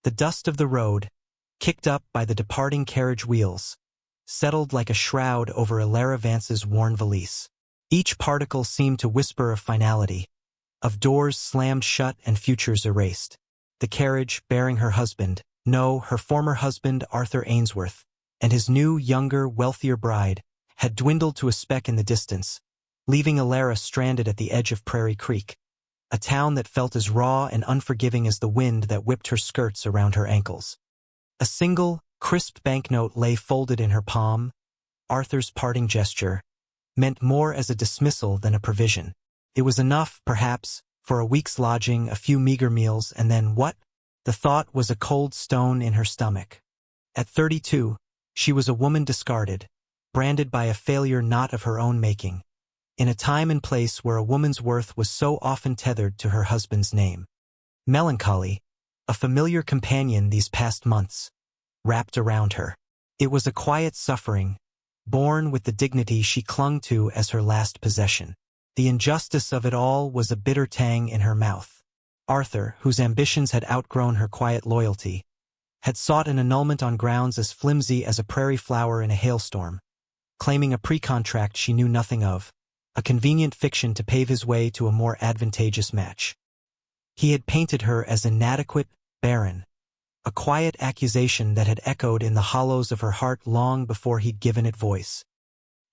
The dust of the road, kicked up by the departing carriage wheels, settled like a shroud over Alara Vance's worn valise. Each particle seemed to whisper of finality, of doors slammed shut and futures erased. The carriage, bearing her husband, no, her former husband Arthur Ainsworth, and his new, younger, wealthier bride, had dwindled to a speck in the distance, leaving Alara stranded at the edge of Prairie Creek, a town that felt as raw and unforgiving as the wind that whipped her skirts around her ankles. A single, crisp banknote lay folded in her palm. Arthur's parting gesture meant more as a dismissal than a provision. It was enough, perhaps, for a week's lodging, a few meager meals, and then what? The thought was a cold stone in her stomach. At 32, she was a woman discarded, branded by a failure not of her own making, in a time and place where a woman's worth was so often tethered to her husband's name. Melancholy, a familiar companion these past months, wrapped around her. It was a quiet suffering, born with the dignity she clung to as her last possession. The injustice of it all was a bitter tang in her mouth. Arthur, whose ambitions had outgrown her quiet loyalty, had sought an annulment on grounds as flimsy as a prairie flower in a hailstorm, claiming a pre-contract she knew nothing of, a convenient fiction to pave his way to a more advantageous match. He had painted her as inadequate, barren, a quiet accusation that had echoed in the hollows of her heart long before he'd given it voice.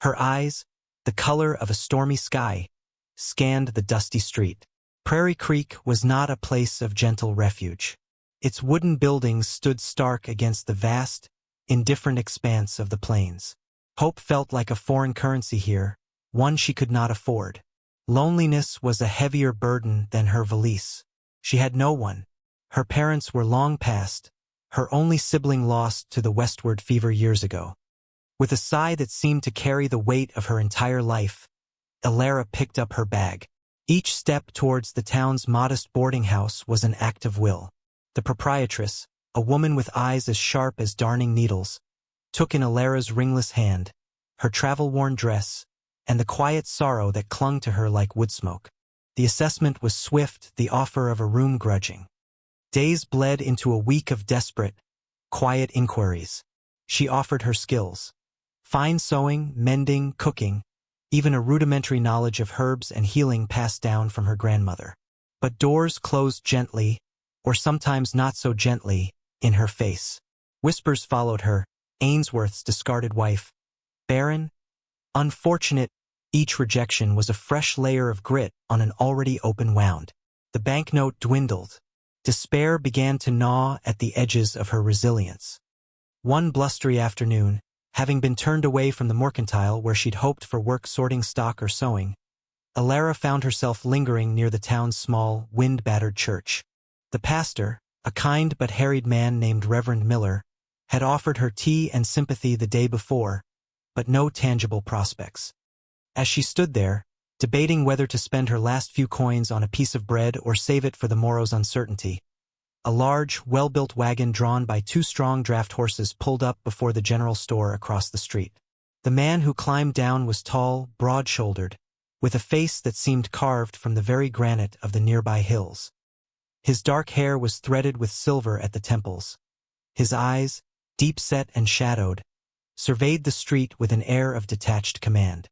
Her eyes, the color of a stormy sky, scanned the dusty street. Prairie Creek was not a place of gentle refuge. Its wooden buildings stood stark against the vast, indifferent expanse of the plains. Hope felt like a foreign currency here, one she could not afford. Loneliness was a heavier burden than her valise. She had no one. Her parents were long past, her only sibling lost to the westward fever years ago. With a sigh that seemed to carry the weight of her entire life, Alara picked up her bag. Each step towards the town's modest boarding house was an act of will. The proprietress, a woman with eyes as sharp as darning needles, took in Alara's ringless hand, her travel-worn dress, and the quiet sorrow that clung to her like wood smoke. The assessment was swift, the offer of a room grudging. Days bled into a week of desperate, quiet inquiries. She offered her skills. Fine sewing, mending, cooking, even a rudimentary knowledge of herbs and healing passed down from her grandmother. But doors closed gently, or sometimes not so gently, in her face. Whispers followed her, Ainsworth's discarded wife. Barren, unfortunate, each rejection was a fresh layer of grit on an already open wound. The banknote dwindled. Despair began to gnaw at the edges of her resilience. One blustery afternoon, having been turned away from the mercantile where she'd hoped for work sorting stock or sewing, Alara found herself lingering near the town's small, wind-battered church. The pastor, a kind but harried man named Reverend Miller, had offered her tea and sympathy the day before, but no tangible prospects. As she stood there, debating whether to spend her last few coins on a piece of bread or save it for the morrow's uncertainty, a large, well-built wagon drawn by two strong draft horses pulled up before the general store across the street. The man who climbed down was tall, broad-shouldered, with a face that seemed carved from the very granite of the nearby hills. His dark hair was threaded with silver at the temples. His eyes, deep-set and shadowed, surveyed the street with an air of detached command.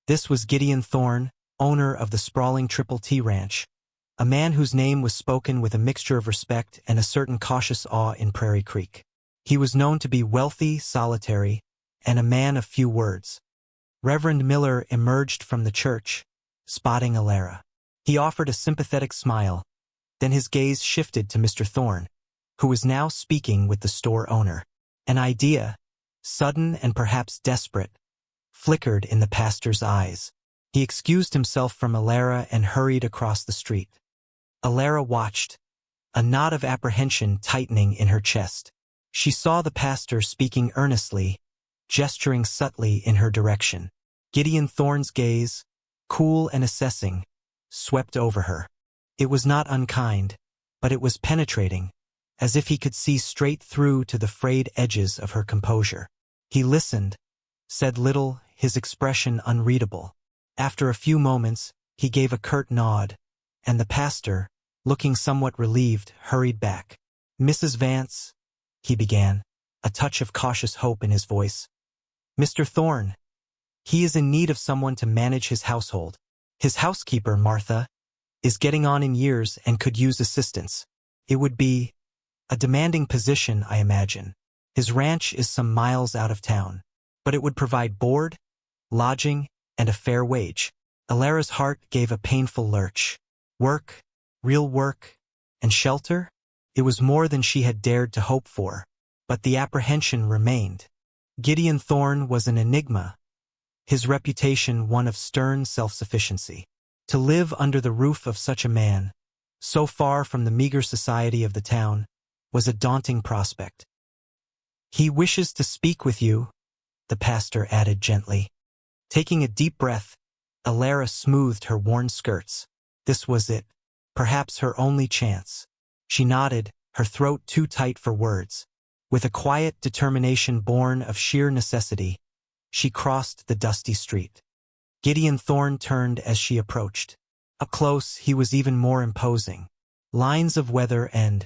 This was Gideon Thorne, owner of the sprawling Triple T Ranch, a man whose name was spoken with a mixture of respect and a certain cautious awe in Prairie Creek. He was known to be wealthy, solitary, and a man of few words. Reverend Miller emerged from the church, spotting Alara. He offered a sympathetic smile, then his gaze shifted to Mr. Thorne, who was now speaking with the store owner. An idea, sudden and perhaps desperate, flickered in the pastor's eyes. He excused himself from Alara and hurried across the street. Alara watched, a knot of apprehension tightening in her chest. She saw the pastor speaking earnestly, gesturing subtly in her direction. Gideon Thorne's gaze, cool and assessing, swept over her. It was not unkind, but it was penetrating, as if he could see straight through to the frayed edges of her composure. He listened, said little, his expression unreadable. After a few moments, he gave a curt nod, and the pastor, looking somewhat relieved, hurried back. Mrs. Vance, he began, a touch of cautious hope in his voice. Mr. Thorne. He is in need of someone to manage his household. His housekeeper, Martha, is getting on in years and could use assistance. It would be a demanding position, I imagine. His ranch is some miles out of town, but it would provide board, lodging, and a fair wage. Alara's heart gave a painful lurch. Work, real work, and shelter? It was more than she had dared to hope for, but the apprehension remained. Gideon Thorne was an enigma, his reputation one of stern self-sufficiency. To live under the roof of such a man, so far from the meager society of the town, was a daunting prospect. He wishes to speak with you, the pastor added gently. Taking a deep breath, Alara smoothed her worn skirts. This was it, perhaps her only chance. She nodded, her throat too tight for words. With a quiet determination born of sheer necessity, she crossed the dusty street. Gideon Thorne turned as she approached. Up close, he was even more imposing. Lines of weather and,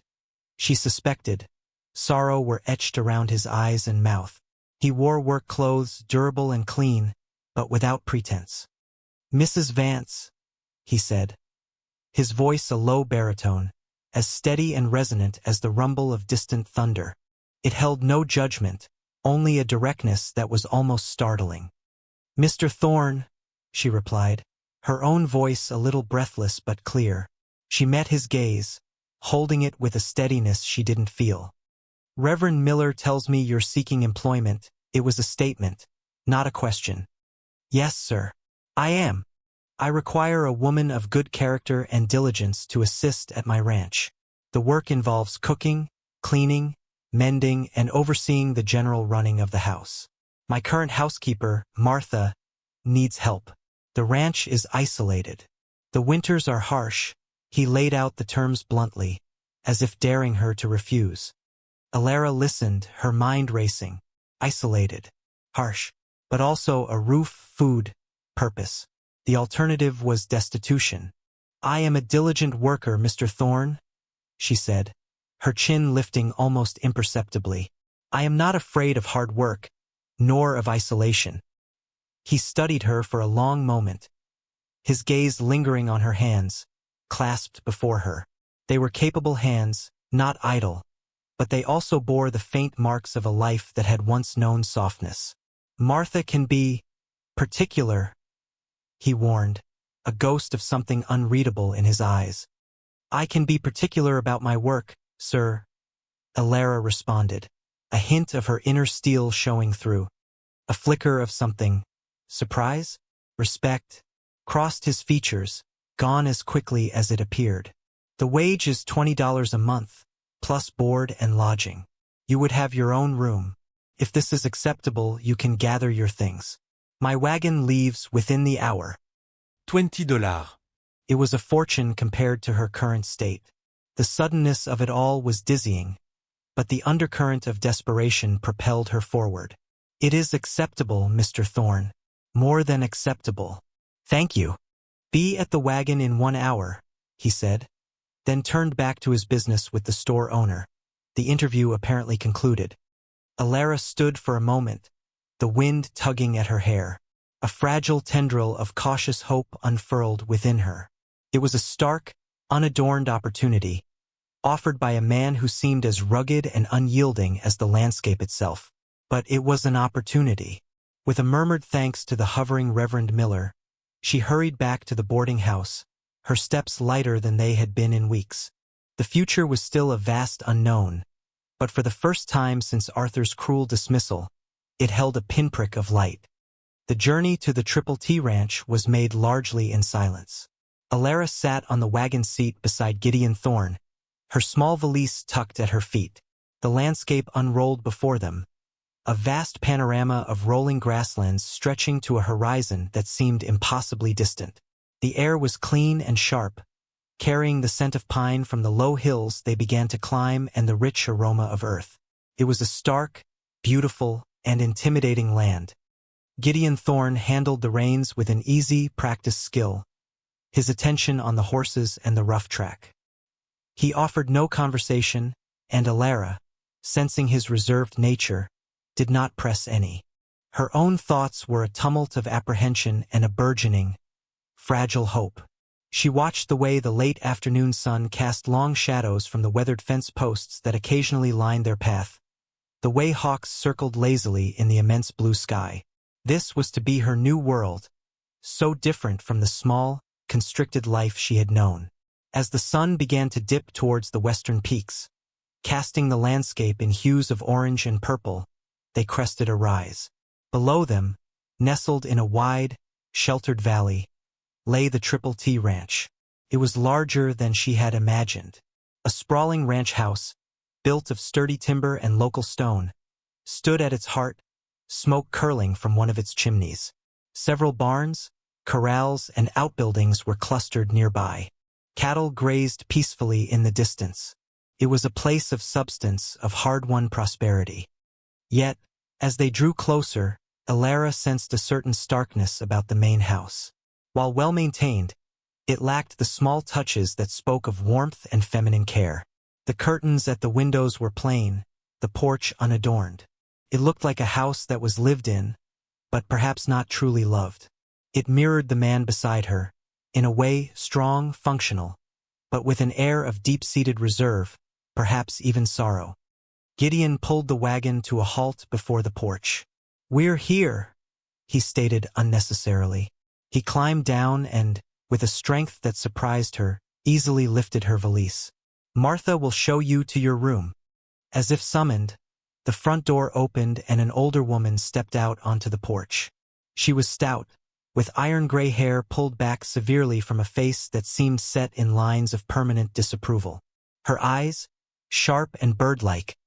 she suspected, sorrow were etched around his eyes and mouth. He wore work clothes, durable and clean, but without pretense. Mrs. Vance, he said, his voice a low baritone, as steady and resonant as the rumble of distant thunder. It held no judgment, only a directness that was almost startling. Mr. Thorne, she replied, her own voice a little breathless but clear. She met his gaze, holding it with a steadiness she didn't feel. Reverend Miller tells me you're seeking employment. It was a statement, not a question. Yes, sir. I am. I require a woman of good character and diligence to assist at my ranch. The work involves cooking, cleaning, mending, and overseeing the general running of the house. My current housekeeper, Martha, needs help. The ranch is isolated. The winters are harsh. He laid out the terms bluntly, as if daring her to refuse. Alara listened, her mind racing. Isolated. Harsh. But also a roof, food, purpose. The alternative was destitution. I am a diligent worker, Mr. Thorne, she said, her chin lifting almost imperceptibly. I am not afraid of hard work, nor of isolation. He studied her for a long moment, his gaze lingering on her hands, clasped before her. They were capable hands, not idle, but they also bore the faint marks of a life that had once known softness. Martha can be particular, he warned, a ghost of something unreadable in his eyes. I can be particular about my work, sir, Alara responded, a hint of her inner steel showing through. A flicker of something, surprise, respect, crossed his features, gone as quickly as it appeared. The wage is $20 a month, plus board and lodging. You would have your own room. If this is acceptable, you can gather your things. My wagon leaves within the hour. $20. It was a fortune compared to her current state. The suddenness of it all was dizzying, but the undercurrent of desperation propelled her forward. It is acceptable, Mr. Thorne. More than acceptable. Thank you. Be at the wagon in 1 hour, he said, then turned back to his business with the store owner. The interview apparently concluded. Alara stood for a moment, the wind tugging at her hair. A fragile tendril of cautious hope unfurled within her. It was a stark, unadorned opportunity, offered by a man who seemed as rugged and unyielding as the landscape itself. But it was an opportunity. With a murmured thanks to the hovering Reverend Miller, she hurried back to the boarding house, her steps lighter than they had been in weeks. The future was still a vast unknown, but for the first time since Arthur's cruel dismissal, it held a pinprick of light. The journey to the Triple T Ranch was made largely in silence. Alara sat on the wagon seat beside Gideon Thorne, her small valise tucked at her feet. The landscape unrolled before them, a vast panorama of rolling grasslands stretching to a horizon that seemed impossibly distant. The air was clean and sharp, carrying the scent of pine from the low hills they began to climb and the rich aroma of earth. It was a stark, beautiful, and intimidating land. Gideon Thorne handled the reins with an easy, practiced skill, his attention on the horses and the rough track. He offered no conversation, and Alara, sensing his reserved nature, did not press any. Her own thoughts were a tumult of apprehension and a burgeoning, fragile hope. She watched the way the late afternoon sun cast long shadows from the weathered fence posts that occasionally lined their path, the way hawks circled lazily in the immense blue sky. This was to be her new world, so different from the small, constricted life she had known. As the sun began to dip towards the western peaks, casting the landscape in hues of orange and purple, they crested a rise. Below them, nestled in a wide, sheltered valley, lay the Triple T Ranch. It was larger than she had imagined. A sprawling ranch house, built of sturdy timber and local stone, stood at its heart, smoke curling from one of its chimneys. Several barns, corrals, and outbuildings were clustered nearby. Cattle grazed peacefully in the distance. It was a place of substance, of hard-won prosperity. Yet, as they drew closer, Alara sensed a certain starkness about the main house. While well-maintained, it lacked the small touches that spoke of warmth and feminine care. The curtains at the windows were plain, the porch unadorned. It looked like a house that was lived in, but perhaps not truly loved. It mirrored the man beside her, in a way strong, functional, but with an air of deep-seated reserve, perhaps even sorrow. Gideon pulled the wagon to a halt before the porch. "We're here," he stated unnecessarily. He climbed down and, with a strength that surprised her, easily lifted her valise. "Martha will show you to your room." As if summoned, the front door opened and an older woman stepped out onto the porch. She was stout, with iron-gray hair pulled back severely from a face that seemed set in lines of permanent disapproval. Her eyes, sharp and bird-like,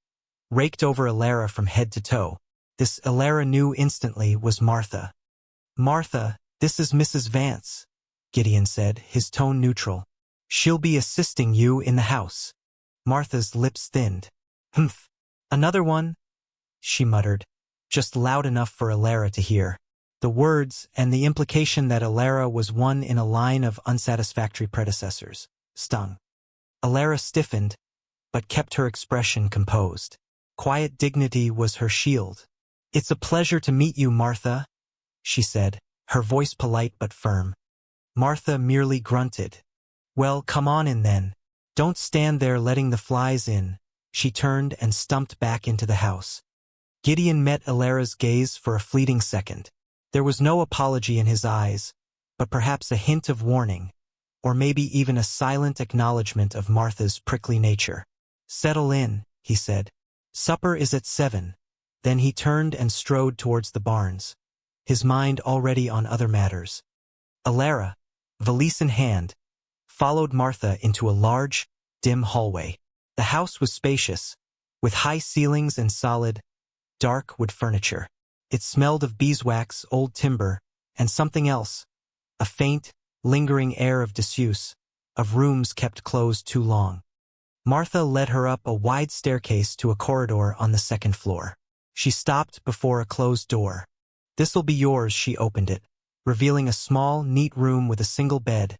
raked over Alara from head to toe. This Alara knew instantly was Martha. "Martha, this is Mrs. Vance," Gideon said, his tone neutral. "She'll be assisting you in the house." Martha's lips thinned. "Humph. Another one?" she muttered, just loud enough for Alara to hear. The words, and the implication that Alara was one in a line of unsatisfactory predecessors, stung. Alara stiffened, but kept her expression composed. Quiet dignity was her shield. "It's a pleasure to meet you, Martha," she said, her voice polite but firm. Martha merely grunted. "Well, come on in then. Don't stand there letting the flies in." She turned and stumped back into the house. Gideon met Alara's gaze for a fleeting second. There was no apology in his eyes, but perhaps a hint of warning, or maybe even a silent acknowledgement of Martha's prickly nature. "Settle in," he said. "Supper is at 7. Then he turned and strode towards the barns, his mind already on other matters. Alara, valise in hand, followed Martha into a large, dim hallway. The house was spacious, with high ceilings and solid, dark wood furniture. It smelled of beeswax, old timber, and something else, a faint, lingering air of disuse, of rooms kept closed too long. Martha led her up a wide staircase to a corridor on the second floor. She stopped before a closed door. "This'll be yours," she opened it, revealing a small, neat room with a single bed,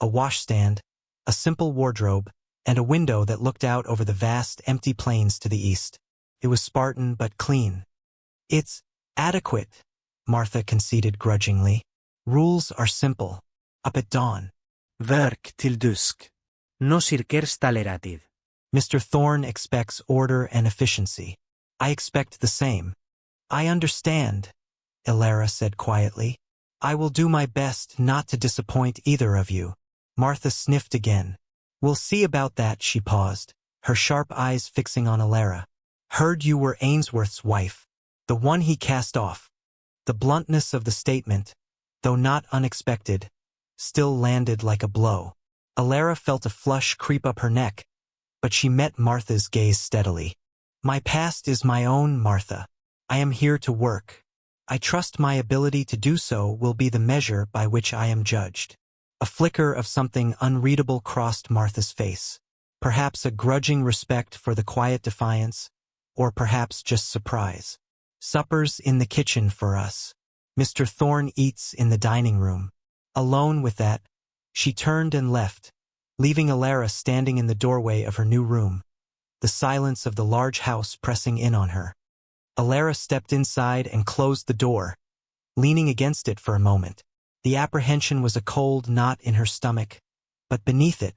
a washstand, a simple wardrobe, and a window that looked out over the vast, empty plains to the east. It was Spartan but clean. "It's adequate," Martha conceded grudgingly. "Rules are simple. Up at dawn. Werk till dusk. No cirker staleratid. Mr. Thorne expects order and efficiency. I expect the same." "I understand," Alara said quietly. "I will do my best not to disappoint either of you." Martha sniffed again. "We'll see about that," she paused, her sharp eyes fixing on Alara. "Heard you were Ainsworth's wife, the one he cast off." The bluntness of the statement, though not unexpected, still landed like a blow. Alara felt a flush creep up her neck, but she met Martha's gaze steadily. "My past is my own, Martha. I am here to work. I trust my ability to do so will be the measure by which I am judged." A flicker of something unreadable crossed Martha's face. Perhaps a grudging respect for the quiet defiance, or perhaps just surprise. "Supper's in the kitchen for us. Mr. Thorne eats in the dining room." Alone with that, she turned and left, leaving Alara standing in the doorway of her new room, the silence of the large house pressing in on her. Alara stepped inside and closed the door, leaning against it for a moment. The apprehension was a cold knot in her stomach, but beneath it,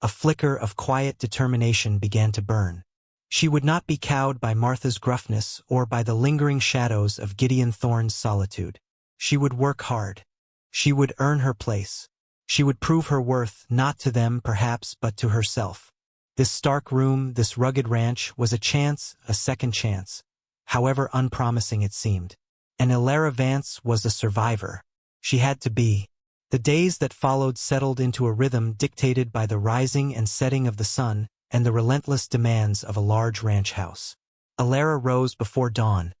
a flicker of quiet determination began to burn. She would not be cowed by Martha's gruffness or by the lingering shadows of Gideon Thorne's solitude. She would work hard. She would earn her place. She would prove her worth not to them perhaps but to herself. This stark room, this rugged ranch, was a chance, a second chance, however unpromising it seemed. And Alara Vance was a survivor. She had to be. The days that followed settled into a rhythm dictated by the rising and setting of the sun and the relentless demands of a large ranch house. Alara rose before dawn,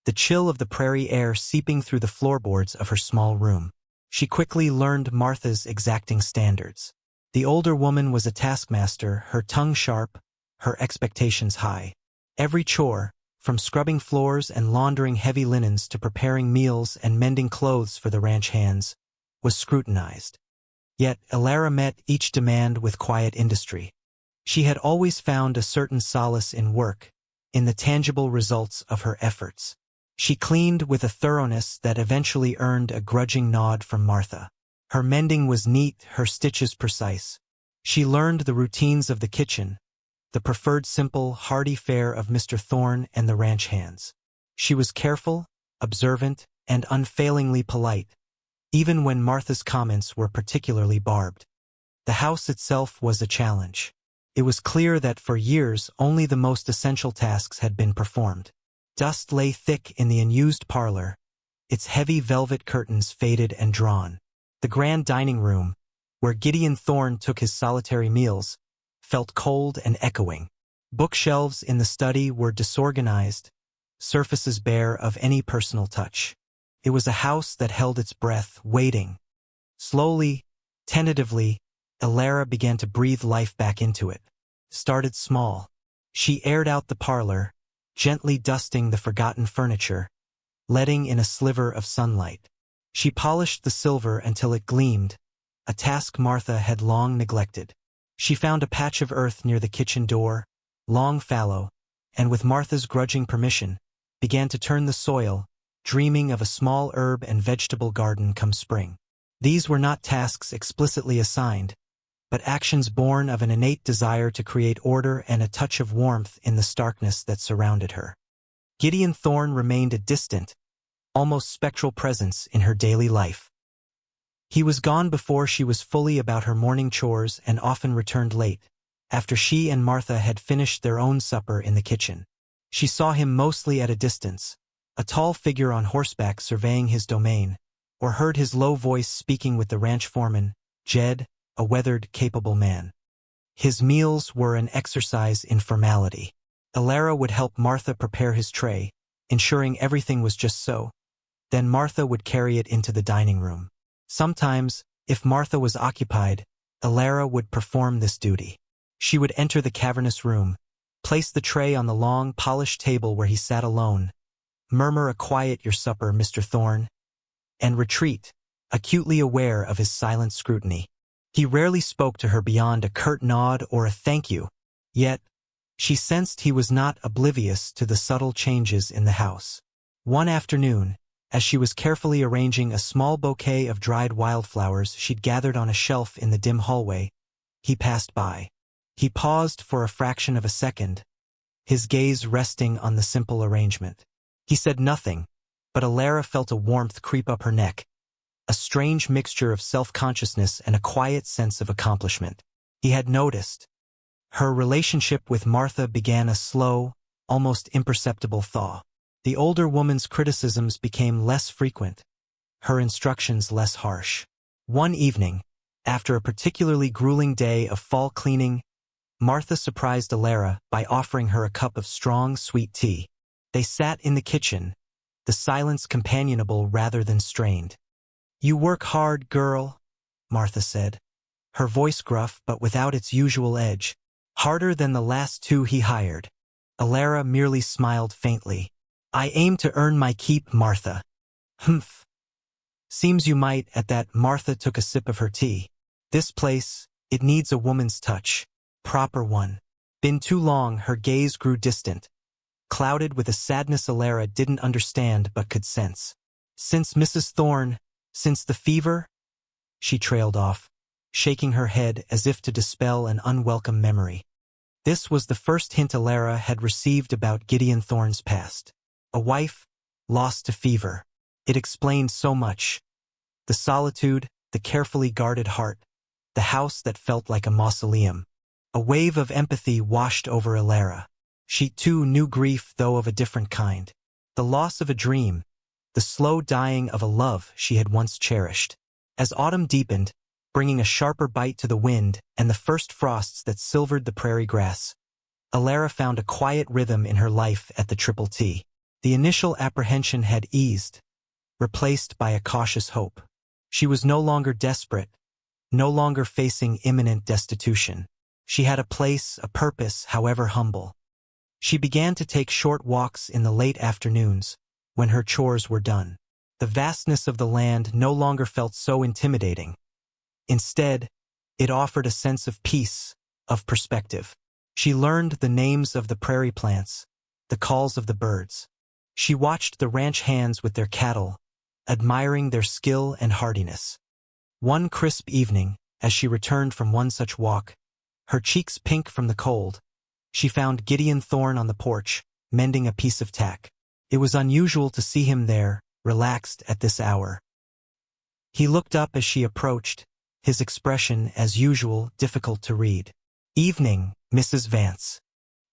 the chill of the prairie air seeping through the floorboards of her small room. She quickly learned Martha's exacting standards. The older woman was a taskmaster, her tongue sharp, her expectations high. Every chore, from scrubbing floors and laundering heavy linens to preparing meals and mending clothes for the ranch hands, was scrutinized. Yet Alara met each demand with quiet industry. She had always found a certain solace in work, in the tangible results of her efforts. She cleaned with a thoroughness that eventually earned a grudging nod from Martha. Her mending was neat, her stitches precise. She learned the routines of the kitchen, the preferred simple, hearty fare of Mr. Thorne and the ranch hands. She was careful, observant, and unfailingly polite, even when Martha's comments were particularly barbed. The house itself was a challenge. It was clear that for years only the most essential tasks had been performed. Dust lay thick in the unused parlor, its heavy velvet curtains faded and drawn. The grand dining room, where Gideon Thorne took his solitary meals, felt cold and echoing. Bookshelves in the study were disorganized, surfaces bare of any personal touch. It was a house that held its breath, waiting. Slowly, tentatively, Alara began to breathe life back into it. Started small. She aired out the parlor, gently dusting the forgotten furniture, letting in a sliver of sunlight. She polished the silver until it gleamed, a task Martha had long neglected. She found a patch of earth near the kitchen door, long fallow, and with Martha's grudging permission, began to turn the soil, dreaming of a small herb and vegetable garden come spring. These were not tasks explicitly assigned, but actions born of an innate desire to create order and a touch of warmth in the starkness that surrounded her. Gideon Thorne remained a distant, almost spectral presence in her daily life. He was gone before she was fully about her morning chores and often returned late, after she and Martha had finished their own supper in the kitchen. She saw him mostly at a distance, a tall figure on horseback surveying his domain, or heard his low voice speaking with the ranch foreman, Jed, a weathered, capable man. His meals were an exercise in formality. Alara would help Martha prepare his tray, ensuring everything was just so. Then Martha would carry it into the dining room. Sometimes, if Martha was occupied, Alara would perform this duty. She would enter the cavernous room, place the tray on the long, polished table where he sat alone, murmur a quiet "Your supper, Mr. Thorne," and retreat, acutely aware of his silent scrutiny. He rarely spoke to her beyond a curt nod or a thank you, yet she sensed he was not oblivious to the subtle changes in the house. One afternoon, as she was carefully arranging a small bouquet of dried wildflowers she'd gathered on a shelf in the dim hallway, he passed by. He paused for a fraction of a second, his gaze resting on the simple arrangement. He said nothing, but Alara felt a warmth creep up her neck, a strange mixture of self-consciousness and a quiet sense of accomplishment. He had noticed. Her relationship with Martha began a slow, almost imperceptible thaw. The older woman's criticisms became less frequent, her instructions less harsh. One evening, after a particularly grueling day of fall cleaning, Martha surprised Alara by offering her a cup of strong, sweet tea. They sat in the kitchen, the silence companionable rather than strained. "You work hard, girl," Martha said, her voice gruff but without its usual edge. "Harder than the last two he hired." Alara merely smiled faintly. "I aim to earn my keep, Martha." "Humph. Seems you might." At that, Martha took a sip of her tea. "This place, it needs a woman's touch. Proper one. Been too long, her gaze grew distant, clouded with a sadness Alara didn't understand but could sense. Since Mrs. Thorne, since the fever? She trailed off, shaking her head as if to dispel an unwelcome memory. This was the first hint Alara had received about Gideon Thorne's past. A wife, lost to fever. It explained so much. The solitude, the carefully guarded heart, the house that felt like a mausoleum. A wave of empathy washed over Alara. She too knew grief, though of a different kind. The loss of a dream, the slow dying of a love she had once cherished. As autumn deepened, bringing a sharper bite to the wind and the first frosts that silvered the prairie grass, Alara found a quiet rhythm in her life at the Triple T. The initial apprehension had eased, replaced by a cautious hope. She was no longer desperate, no longer facing imminent destitution. She had a place, a purpose, however humble. She began to take short walks in the late afternoons, when her chores were done. The vastness of the land no longer felt so intimidating. Instead, it offered a sense of peace, of perspective. She learned the names of the prairie plants, the calls of the birds. She watched the ranch hands with their cattle, admiring their skill and hardiness. One crisp evening, as she returned from one such walk, her cheeks pink from the cold, she found Gideon Thorne on the porch, mending a piece of tack. It was unusual to see him there, relaxed at this hour. He looked up as she approached, his expression, as usual, difficult to read. "Evening, Mrs. Vance."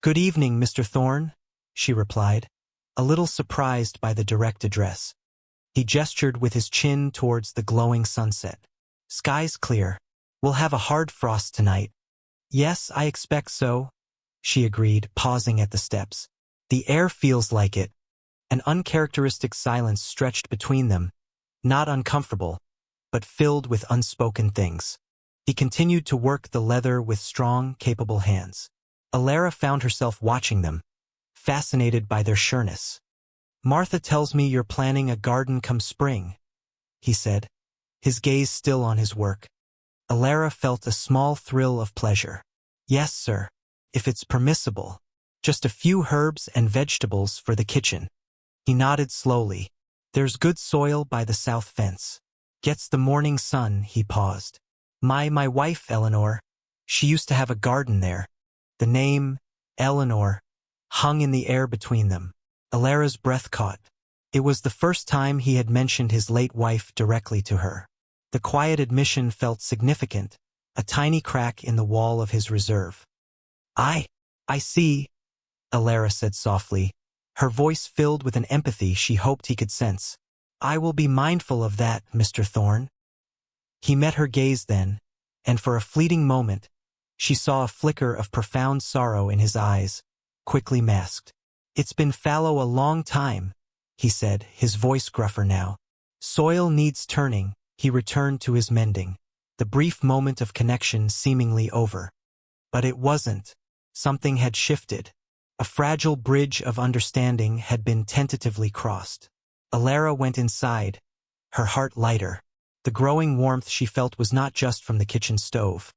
"Good evening, Mr. Thorne," she replied, a little surprised by the direct address. He gestured with his chin towards the glowing sunset. "Sky's clear. We'll have a hard frost tonight." "Yes, I expect so," she agreed, pausing at the steps. "The air feels like it." An uncharacteristic silence stretched between them, not uncomfortable, but filled with unspoken things. He continued to work the leather with strong, capable hands. Alara found herself watching them, fascinated by their sureness. "Martha tells me you're planning a garden come spring," he said, his gaze still on his work. Alara felt a small thrill of pleasure. "Yes, sir, if it's permissible. Just a few herbs and vegetables for the kitchen." He nodded slowly. "There's good soil by the south fence. Gets the morning sun," he paused. My wife, Eleanor, she used to have a garden there." The name, Eleanor, hung in the air between them. Alara's breath caught. It was the first time he had mentioned his late wife directly to her. The quiet admission felt significant, a tiny crack in the wall of his reserve. I see," Alara said softly, her voice filled with an empathy she hoped he could sense. "I will be mindful of that, Mr. Thorne." He met her gaze then, and for a fleeting moment, she saw a flicker of profound sorrow in his eyes, quickly masked. "It's been fallow a long time," he said, his voice gruffer now. "Soil needs turning." He returned to his mending, the brief moment of connection seemingly over. But it wasn't. Something had shifted. A fragile bridge of understanding had been tentatively crossed. Alara went inside, her heart lighter. The growing warmth she felt was not just from the kitchen stove.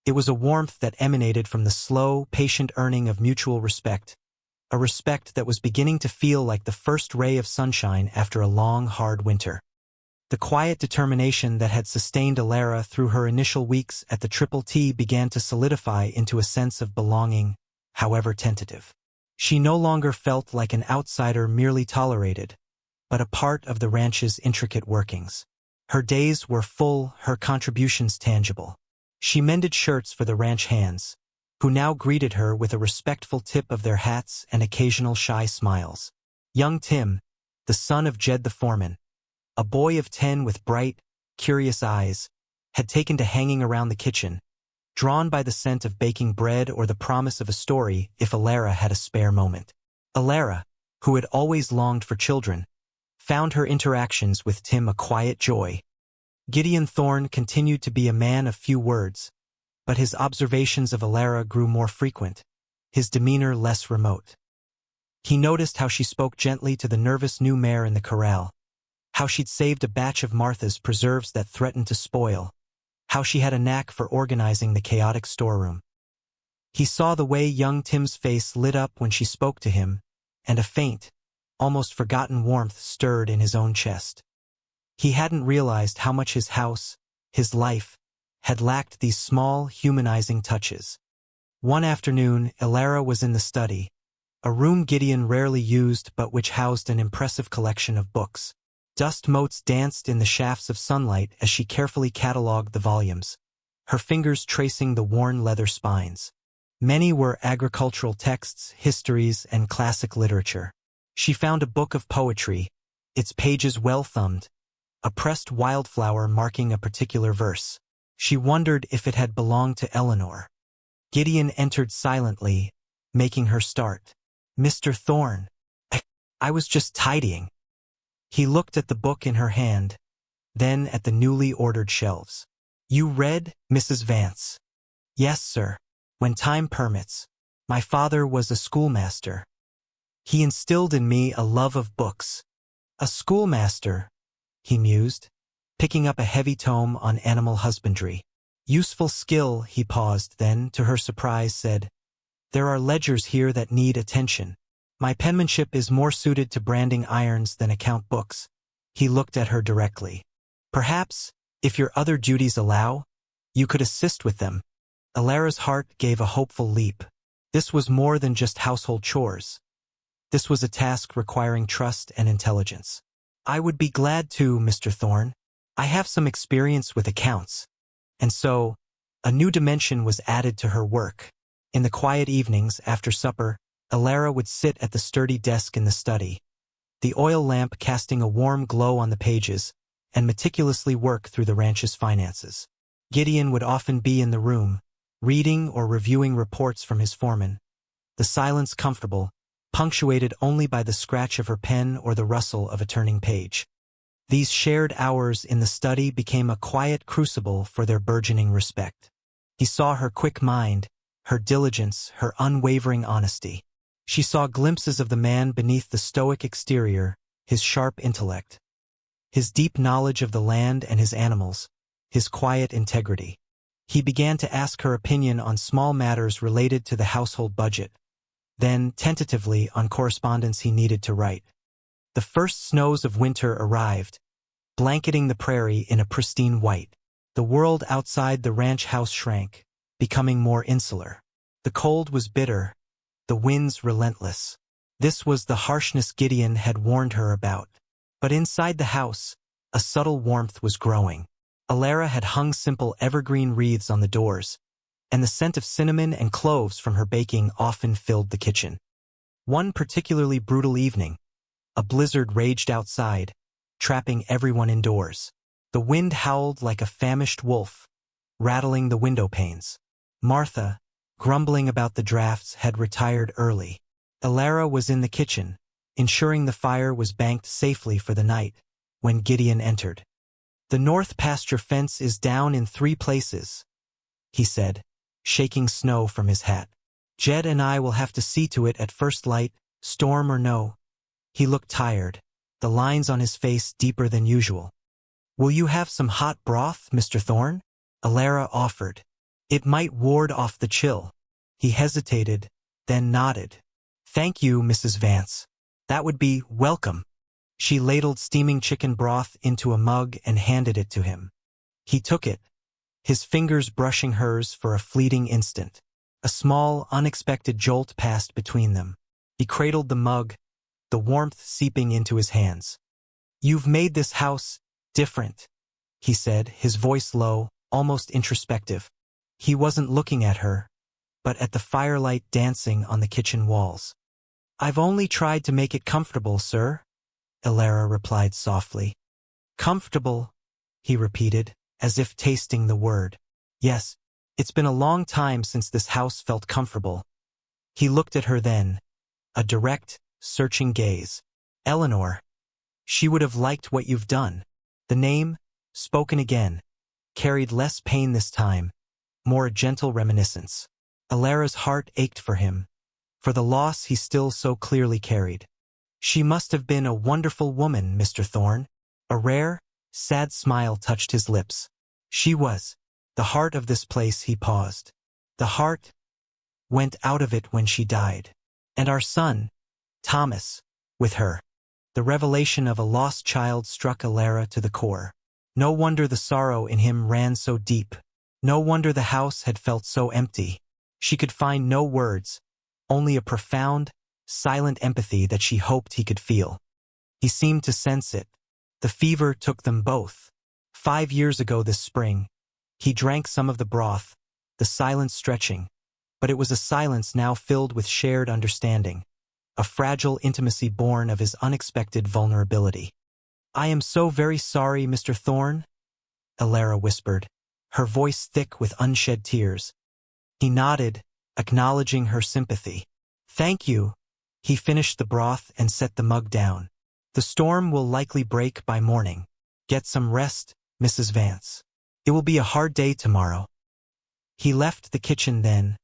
It was a warmth that emanated from the slow, patient earning of mutual respect, a respect that was beginning to feel like the first ray of sunshine after a long, hard winter. The quiet determination that had sustained Alara through her initial weeks at the Triple T began to solidify into a sense of belonging, however tentative. She no longer felt like an outsider merely tolerated, but a part of the ranch's intricate workings. Her days were full, her contributions tangible. She mended shirts for the ranch hands, who now greeted her with a respectful tip of their hats and occasional shy smiles. Young Tim, the son of Jed the foreman, a boy of 10 with bright, curious eyes, had taken to hanging around the kitchen, drawn by the scent of baking bread or the promise of a story if Alara had a spare moment. Alara, who had always longed for children, found her interactions with Tim a quiet joy. Gideon Thorne continued to be a man of few words, but his observations of Alara grew more frequent, his demeanor less remote. He noticed how she spoke gently to the nervous new mare in the corral, how she'd saved a batch of Martha's preserves that threatened to spoil, how she had a knack for organizing the chaotic storeroom. He saw the way young Tim's face lit up when she spoke to him, and a faint, almost forgotten warmth stirred in his own chest. He hadn't realized how much his house, his life, had lacked these small, humanizing touches. One afternoon, Elara was in the study, a room Gideon rarely used but which housed an impressive collection of books. Dust motes danced in the shafts of sunlight as she carefully catalogued the volumes, her fingers tracing the worn leather spines. Many were agricultural texts, histories, and classic literature. She found a book of poetry, its pages well-thumbed, a pressed wildflower marking a particular verse. She wondered if it had belonged to Eleanor. Gideon entered silently, making her start. "Mr. Thorne, I was just tidying." He looked at the book in her hand, then at the newly ordered shelves. "You read, Mrs. Vance?" "Yes, sir. When time permits. My father was a schoolmaster. He instilled in me a love of books." "A schoolmaster," he mused, picking up a heavy tome on animal husbandry. "Useful skill," he paused, then, to her surprise, said, "There are ledgers here that need attention. My penmanship is more suited to branding irons than account books." He looked at her directly. "Perhaps, if your other duties allow, you could assist with them." Elara's heart gave a hopeful leap. This was more than just household chores. This was a task requiring trust and intelligence. "I would be glad to, Mr. Thorne. I have some experience with accounts." And so, a new dimension was added to her work. In the quiet evenings, after supper, Elara would sit at the sturdy desk in the study, the oil lamp casting a warm glow on the pages, and meticulously work through the ranch's finances. Gideon would often be in the room, reading or reviewing reports from his foreman, the silence comfortable, punctuated only by the scratch of her pen or the rustle of a turning page. These shared hours in the study became a quiet crucible for their burgeoning respect. He saw her quick mind, her diligence, her unwavering honesty. She saw glimpses of the man beneath the stoic exterior, his sharp intellect, his deep knowledge of the land and his animals, his quiet integrity. He began to ask her opinion on small matters related to the household budget, then, tentatively, on correspondence he needed to write. The first snows of winter arrived, blanketing the prairie in a pristine white. The world outside the ranch house shrank, becoming more insular. The cold was bitter, the winds relentless. This was the harshness Gideon had warned her about. But inside the house, a subtle warmth was growing. Elara had hung simple evergreen wreaths on the doors, and the scent of cinnamon and cloves from her baking often filled the kitchen. One particularly brutal evening, a blizzard raged outside, trapping everyone indoors. The wind howled like a famished wolf, rattling the window panes. Martha, grumbling about the drafts, had retired early. Elara was in the kitchen, ensuring the fire was banked safely for the night, when Gideon entered. "The north pasture fence is down in 3 places," he said, shaking snow from his hat. "Jed and I will have to see to it at first light, storm or no." He looked tired, the lines on his face deeper than usual. "Will you have some hot broth, Mr. Thorne?" Elara offered. "It might ward off the chill." He hesitated, then nodded. "Thank you, Mrs. Vance. That would be welcome." She ladled steaming chicken broth into a mug and handed it to him. He took it, his fingers brushing hers for a fleeting instant. A small, unexpected jolt passed between them. He cradled the mug, the warmth seeping into his hands. "You've made this house different," he said, his voice low, almost introspective. He wasn't looking at her, but at the firelight dancing on the kitchen walls. "I've only tried to make it comfortable, sir," Elara replied softly. "Comfortable," he repeated, as if tasting the word. "Yes, it's been a long time since this house felt comfortable." He looked at her then, a direct, searching gaze. "Eleanor. She would have liked what you've done." The name, spoken again, carried less pain this time, more a gentle reminiscence. Elara's heart ached for him, for the loss he still so clearly carried. "She must have been a wonderful woman, Mr. Thorne." A rare, sad smile touched his lips. "She was. The heart of this place," he paused. "The heart went out of it when she died. And our son, Thomas, with her. The revelation of a lost child struck Alara to the core. No wonder the sorrow in him ran so deep. No wonder the house had felt so empty. She could find no words, only a profound, silent empathy that she hoped he could feel. He seemed to sense it. The fever took them both. 5 years ago this spring, he drank some of the broth, the silence stretching, but it was a silence now filled with shared understanding, a fragile intimacy born of his unexpected vulnerability. "I am so very sorry, Mr. Thorne," Alara whispered, her voice thick with unshed tears. He nodded, acknowledging her sympathy. "Thank you." He finished the broth and set the mug down. "The storm will likely break by morning. Get some rest, Mrs. Vance. It will be a hard day tomorrow." He left the kitchen then,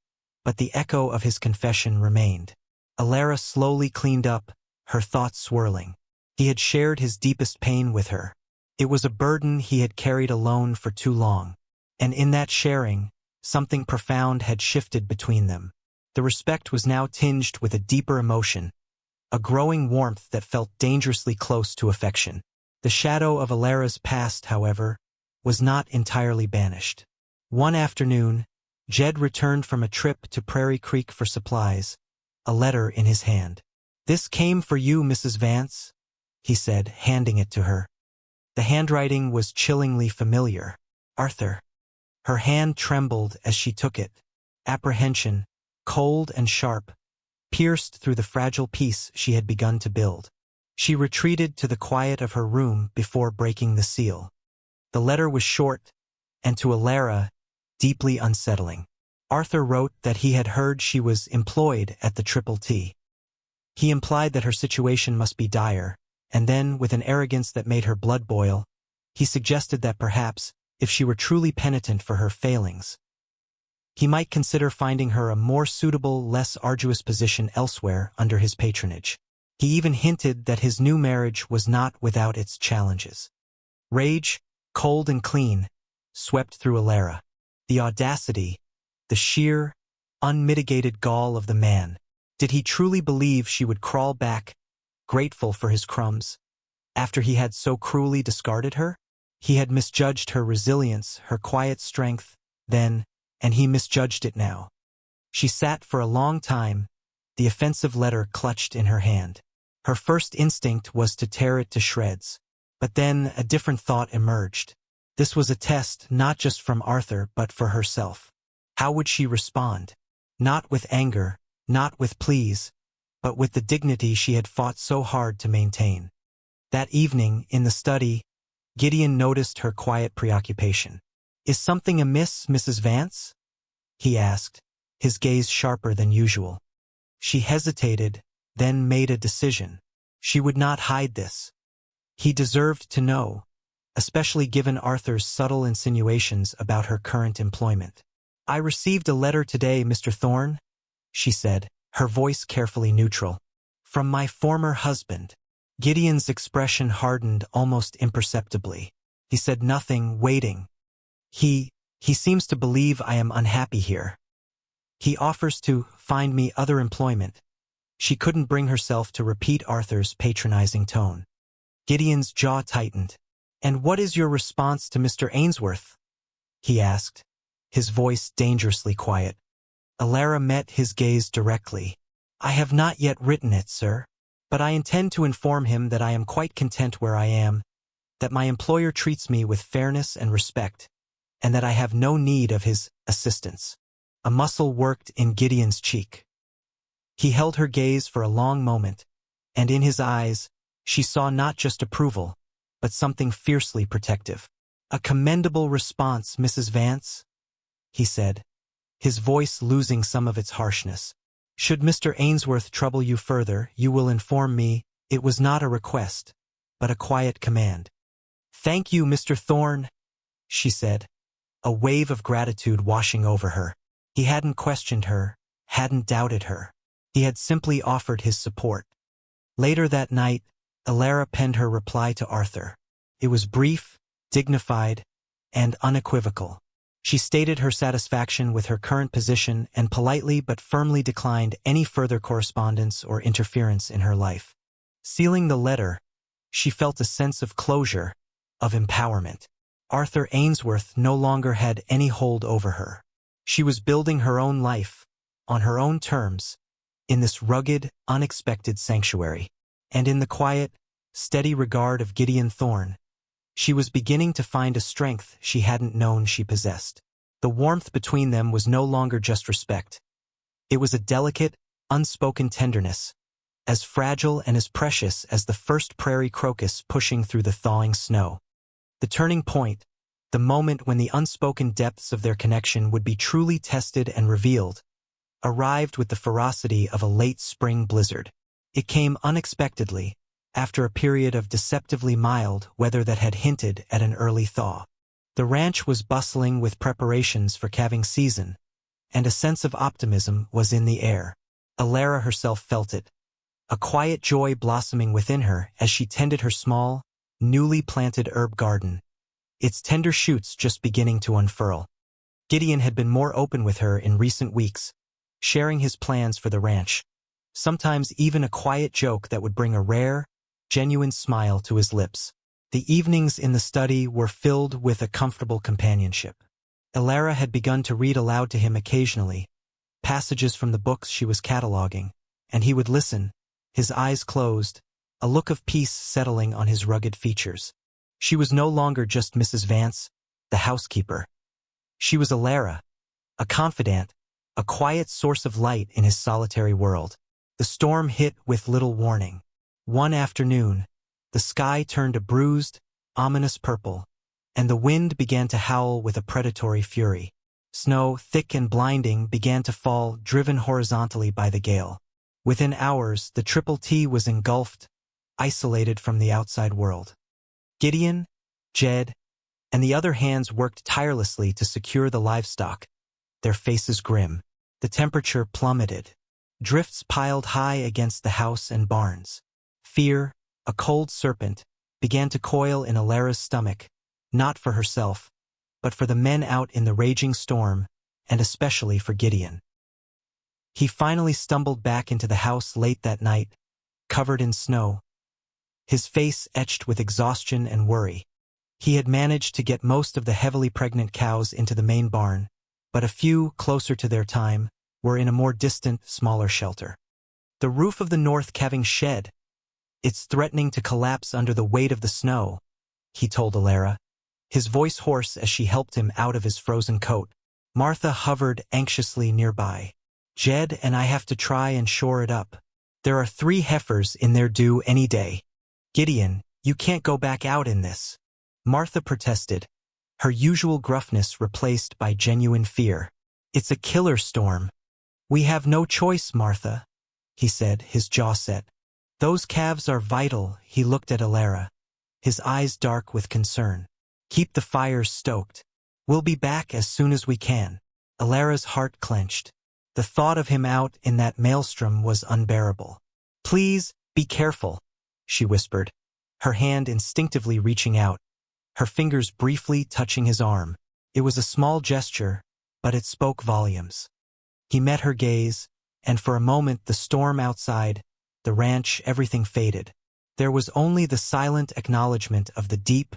but the echo of his confession remained. Alara slowly cleaned up, her thoughts swirling. He had shared his deepest pain with her. It was a burden he had carried alone for too long. And in that sharing, something profound had shifted between them. The respect was now tinged with a deeper emotion, a growing warmth that felt dangerously close to affection. The shadow of Alara's past, however, was not entirely banished. One afternoon, Jed returned from a trip to Prairie Creek for supplies, a letter in his hand. "This came for you, Mrs. Vance," he said, handing it to her. The handwriting was chillingly familiar. "Arthur." Her hand trembled as she took it. Apprehension, cold and sharp, pierced through the fragile peace she had begun to build. She retreated to the quiet of her room before breaking the seal. The letter was short, and to Alara, deeply unsettling. Arthur wrote that he had heard she was employed at the Triple T. He implied that her situation must be dire, and then, with an arrogance that made her blood boil, he suggested that perhaps, if she were truly penitent for her failings, he might consider finding her a more suitable, less arduous position elsewhere under his patronage. He even hinted that his new marriage was not without its challenges. Rage, cold and clean, swept through Alara. The audacity, the sheer, unmitigated gall of the man. Did he truly believe she would crawl back, grateful for his crumbs, after he had so cruelly discarded her? He had misjudged her resilience, her quiet strength, then, and he misjudged it now. She sat for a long time, the offensive letter clutched in her hand. Her first instinct was to tear it to shreds. But then a different thought emerged. This was a test not just from Arthur but for herself. How would she respond? Not with anger, not with pleas, but with the dignity she had fought so hard to maintain. That evening, in the study, Gideon noticed her quiet preoccupation. "Is something amiss, Mrs. Vance?" he asked, his gaze sharper than usual. She hesitated, then made a decision. She would not hide this. He deserved to know, especially given Arthur's subtle insinuations about her current employment. "I received a letter today, Mr. Thorne," she said, her voice carefully neutral. "From my former husband." Gideon's expression hardened almost imperceptibly. He said nothing, waiting. He seems to believe I am unhappy here. He offers to find me other employment." She couldn't bring herself to repeat Arthur's patronizing tone. Gideon's jaw tightened. "And what is your response to Mr. Ainsworth?" he asked, his voice dangerously quiet. Alara met his gaze directly. "I have not yet written it, sir. But I intend to inform him that I am quite content where I am, that my employer treats me with fairness and respect, and that I have no need of his assistance." A muscle worked in Gideon's cheek. He held her gaze for a long moment, and in his eyes, she saw not just approval, but something fiercely protective. "A commendable response, Mrs. Vance," he said, his voice losing some of its harshness. "Should Mr. Ainsworth trouble you further, you will inform me. It was not a request, but a quiet command." "Thank you, Mr. Thorne," she said, a wave of gratitude washing over her. He hadn't questioned her, hadn't doubted her. He had simply offered his support. Later that night, Alara penned her reply to Arthur. It was brief, dignified, and unequivocal. She stated her satisfaction with her current position and politely but firmly declined any further correspondence or interference in her life. Sealing the letter, she felt a sense of closure, of empowerment. Arthur Ainsworth no longer had any hold over her. She was building her own life, on her own terms, in this rugged, unexpected sanctuary. And in the quiet, steady regard of Gideon Thorne, she was beginning to find a strength she hadn't known she possessed. The warmth between them was no longer just respect. It was a delicate, unspoken tenderness, as fragile and as precious as the first prairie crocus pushing through the thawing snow. The turning point, the moment when the unspoken depths of their connection would be truly tested and revealed, arrived with the ferocity of a late spring blizzard. It came unexpectedly, after a period of deceptively mild weather that had hinted at an early thaw. The ranch was bustling with preparations for calving season, and a sense of optimism was in the air. Alara herself felt it, a quiet joy blossoming within her as she tended her small, newly planted herb garden, its tender shoots just beginning to unfurl. Gideon had been more open with her in recent weeks, sharing his plans for the ranch, sometimes even a quiet joke that would bring a rare, genuine smile to his lips. The evenings in the study were filled with a comfortable companionship. Alara had begun to read aloud to him occasionally, passages from the books she was cataloging, and he would listen, his eyes closed, a look of peace settling on his rugged features. She was no longer just Mrs. Vance, the housekeeper. She was Alara, a confidant, a quiet source of light in his solitary world. The storm hit with little warning. One afternoon, the sky turned a bruised, ominous purple, and the wind began to howl with a predatory fury. Snow, thick and blinding, began to fall, driven horizontally by the gale. Within hours, the Triple T was engulfed, isolated from the outside world. Gideon, Jed, and the other hands worked tirelessly to secure the livestock, their faces grim. The temperature plummeted. Drifts piled high against the house and barns. Fear, a cold serpent, began to coil in Alara's stomach, not for herself, but for the men out in the raging storm, and especially for Gideon. He finally stumbled back into the house late that night, covered in snow, his face etched with exhaustion and worry. He had managed to get most of the heavily pregnant cows into the main barn, but a few, closer to their time, were in a more distant, smaller shelter. The roof of the north calving shed, it's threatening to collapse under the weight of the snow, he told Alara, his voice hoarse as she helped him out of his frozen coat. Martha hovered anxiously nearby. Jed and I have to try and shore it up. There are 3 heifers in there due any day. Gideon, you can't go back out in this. Martha protested, her usual gruffness replaced by genuine fear. It's a killer storm. We have no choice, Martha, he said, his jaw set. Those calves are vital, he looked at Alara, his eyes dark with concern. Keep the fires stoked. We'll be back as soon as we can. Alara's heart clenched. The thought of him out in that maelstrom was unbearable. Please, be careful, she whispered, her hand instinctively reaching out, her fingers briefly touching his arm. It was a small gesture, but it spoke volumes. He met her gaze, and for a moment the storm outside, the ranch, everything faded. There was only the silent acknowledgement of the deep,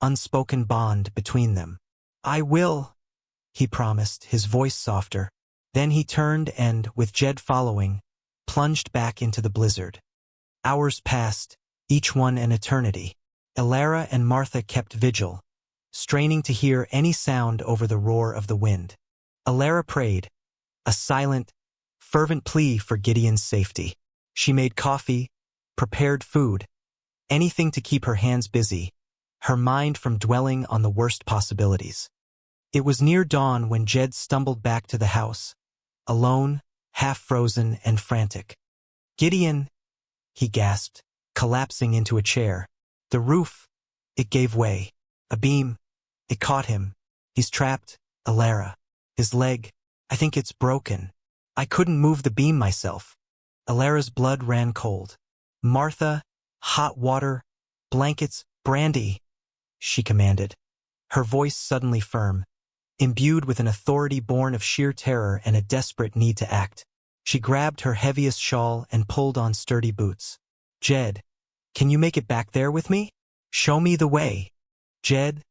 unspoken bond between them. I will, he promised, his voice softer. Then he turned and, with Jed following, plunged back into the blizzard. Hours passed, each one an eternity. Alara and Martha kept vigil, straining to hear any sound over the roar of the wind. Alara prayed, a silent, fervent plea for Gideon's safety. She made coffee, prepared food, anything to keep her hands busy, her mind from dwelling on the worst possibilities. It was near dawn when Jed stumbled back to the house, alone, half-frozen and frantic. Gideon, he gasped, collapsing into a chair. The roof, it gave way. A beam, it caught him. He's trapped, Alara. His leg, I think it's broken. I couldn't move the beam myself. Alara's blood ran cold. Martha, hot water, blankets, brandy, she commanded, her voice suddenly firm. Imbued with an authority born of sheer terror and a desperate need to act, she grabbed her heaviest shawl and pulled on sturdy boots. Jed, can you make it back there with me? Show me the way. Jed,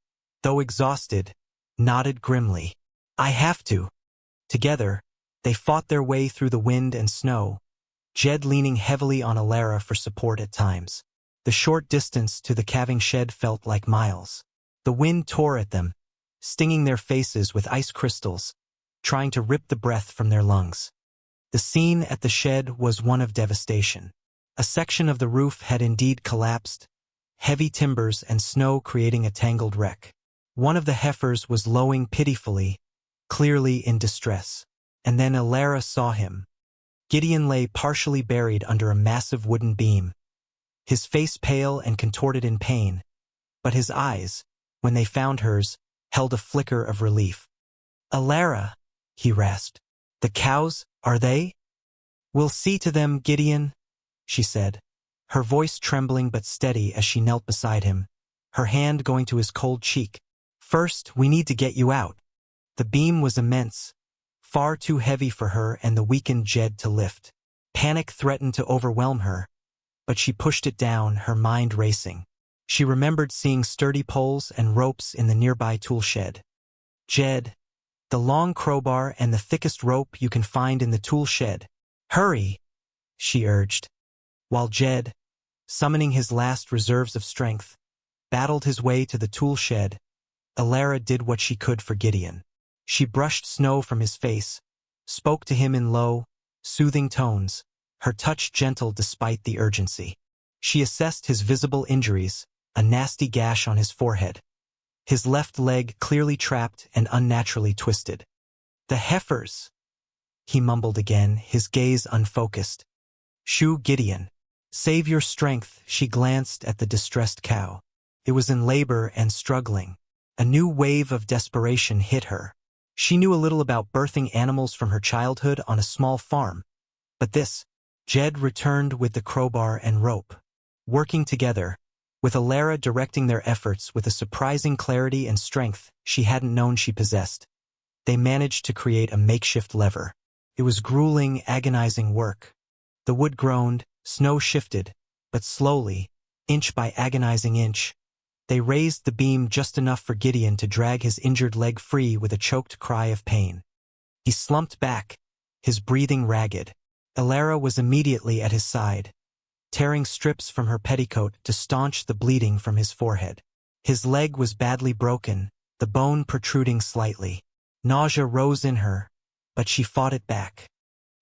though exhausted, nodded grimly. I have to. Together, they fought their way through the wind and snow, Jed leaning heavily on Alara for support at times. The short distance to the calving shed felt like miles. The wind tore at them, stinging their faces with ice crystals, trying to rip the breath from their lungs. The scene at the shed was one of devastation. A section of the roof had indeed collapsed, heavy timbers and snow creating a tangled wreck. One of the heifers was lowing pitifully, clearly in distress. And then Alara saw him. Gideon lay partially buried under a massive wooden beam, his face pale and contorted in pain, but his eyes, when they found hers, held a flicker of relief. Alara, he rasped. The cows, are they? We'll see to them, Gideon, she said, her voice trembling but steady as she knelt beside him, her hand going to his cold cheek. First, we need to get you out. The beam was immense, far too heavy for her and the weakened Jed to lift. Panic threatened to overwhelm her, but she pushed it down, her mind racing. She remembered seeing sturdy poles and ropes in the nearby tool shed. Jed, the long crowbar and the thickest rope you can find in the tool shed. Hurry, she urged. While Jed, summoning his last reserves of strength, battled his way to the tool shed, Alara did what she could for Gideon. She brushed snow from his face, spoke to him in low, soothing tones, her touch gentle despite the urgency. She assessed his visible injuries, a nasty gash on his forehead, his left leg clearly trapped and unnaturally twisted. The heifers, he mumbled again, his gaze unfocused. Shoo, Gideon. Save your strength, she glanced at the distressed cow. It was in labor and struggling. A new wave of desperation hit her. She knew a little about birthing animals from her childhood on a small farm. But this, Jed returned with the crowbar and rope. Working together, with Alara directing their efforts with a surprising clarity and strength she hadn't known she possessed, they managed to create a makeshift lever. It was grueling, agonizing work. The wood groaned, snow shifted, but slowly, inch by agonizing inch, they raised the beam just enough for Gideon to drag his injured leg free with a choked cry of pain. He slumped back, his breathing ragged. Alara was immediately at his side, tearing strips from her petticoat to staunch the bleeding from his forehead. His leg was badly broken, the bone protruding slightly. Nausea rose in her, but she fought it back.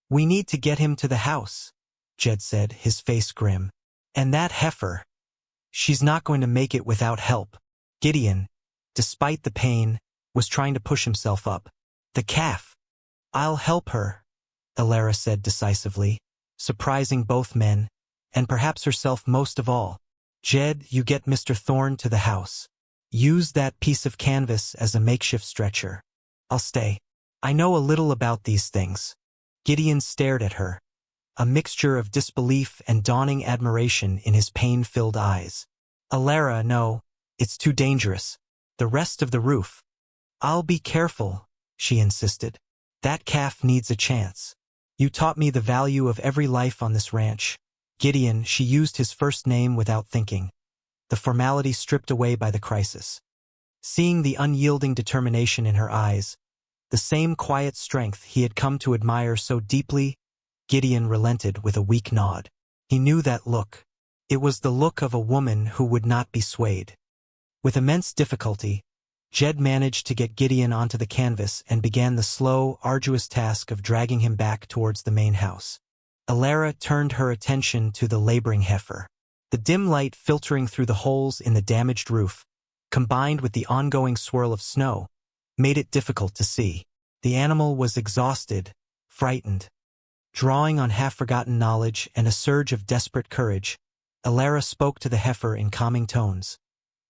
We need to get him to the house, Jed said, his face grim. And that heifer. She's not going to make it without help. Gideon, despite the pain, was trying to push himself up. The calf. I'll help her, Alara said decisively, surprising both men, and perhaps herself most of all. Jed, you get Mr. Thorne to the house. Use that piece of canvas as a makeshift stretcher. I'll stay. I know a little about these things. Gideon stared at her, a mixture of disbelief and dawning admiration in his pain-filled eyes. Alara, no, it's too dangerous. The rest of the roof. I'll be careful, she insisted. That calf needs a chance. You taught me the value of every life on this ranch. Gideon, she used his first name without thinking, the formality stripped away by the crisis. Seeing the unyielding determination in her eyes, the same quiet strength he had come to admire so deeply, Gideon relented with a weak nod. He knew that look. It was the look of a woman who would not be swayed. With immense difficulty, Jed managed to get Gideon onto the canvas and began the slow, arduous task of dragging him back towards the main house. Alara turned her attention to the laboring heifer. The dim light filtering through the holes in the damaged roof, combined with the ongoing swirl of snow, made it difficult to see. The animal was exhausted, frightened. Drawing on half-forgotten knowledge and a surge of desperate courage, Alara spoke to the heifer in calming tones,